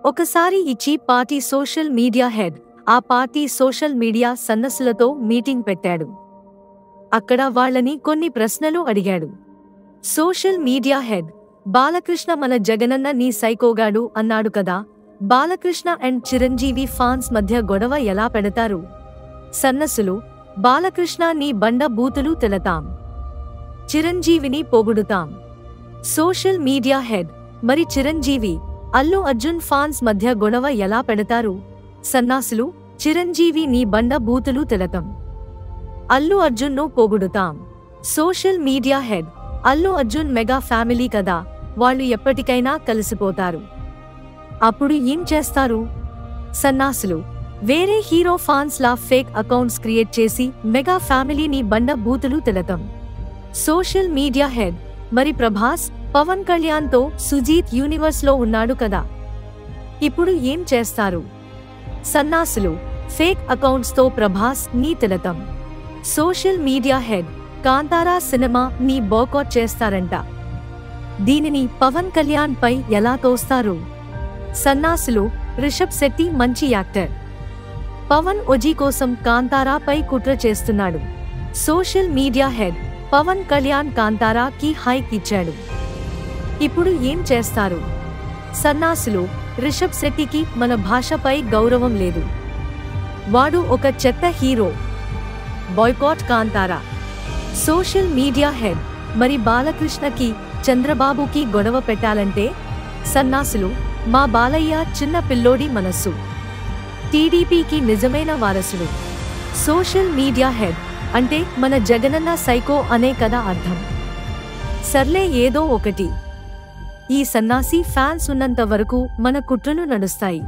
ఒకసారి ఈ cheap party social media head ఆ పార్టీ సోషల్ మీడియా సన్నసులతో మీటింగ్ పెట్టాడు. అక్కడ వాళ్ళని కొన్ని ప్రశ్నలు అడిగాడు. సోషల్ మీడియా హెడ్: బాలకృష్ణ మన జగనన్న నీ సైకోగాడు అన్నాడు కదా, బాలకృష్ణ అండ్ చిరంజీవి ఫాన్స్ మధ్య గొడవ ఎలా పెడతారు? సన్నసులు: బాలకృష్ణ నీ బండ బూతులు తెలతాం, చిరంజీవిని పొగుడుతాం. సోషల్ మీడియా హెడ్: మరి చిరంజీవి, అల్లు అర్జున్ ఫాన్స్ మధ్య గొడవ ఎలా పెడతారు? సన్నాసులు: చిరంజీవి నీ బండ బూతులు తెలతం, అల్లు అర్జున్ను పొగుడుతాం. Social media head: Allu Arjun mega family కదా, వాళ్ళు ఎప్పటికైనా కలిసిపోతారు, అప్పుడు ఏం చేస్తారు? సన్నాసులు: వేరే హీరో ఫాన్స్ లా ఫేక్ అకౌంట్స్ క్రియేట్ చేసి మెగా ఫ్యామిలీని బండ బూతులు తెలతం. సోషల్ మీడియా హెడ్: మరి ప్రభాస్, పవన్ కళ్యాణ్ తో సుజీత్ యూనివర్స్ లో ఉన్నాడు కదా, ఇప్పుడు ఏం చేస్తారు? సన్నాసులు: ఫేక్ అకౌంట్స్ తో ప్రభాస్ నీ తెలతం. Social media head: Kantara cinema నీ బాయ్కాట్ చేస్తారంట, దీనిని పవన్ కళ్యాణ్ పై ఎలా తోస్తారు? సన్నాసులు: రిషబ్ శెట్టి మంచి యాక్టర్, పవన్ ఓజీ కోసం కాంతారా పై కుట్ర చేస్తున్నాడు. Social media head: Pavan Kalyan Kantara కి హైక్ ఇచ్చాడు, ఇప్పుడు ఏం చేస్తారు? సన్నాసులు: రిషబ్ శెట్టికి మన భాషపై గౌరవం లేదు, వాడు ఒక చెత్త hero, boycott Kantara. Social media head: మరి బాలకృష్ణకి చంద్రబాబుకి గొడవ పెట్టాలంటే? సన్నాసులు: మా బాలయ్య చిన్న పిల్లోడి మనస్సు, టీడీపీకి నిజమైన వారసుడు. సోషల్ మీడియా హెడ్: అంటే మన జగనన్న సైకో అనే కదా అర్థం? సర్లే ఏదో ఒకటి, ఈ సన్నాసి ఫ్యాన్స్ ఉన్నంత వరకు మన కుట్రలు నడుస్తాయి.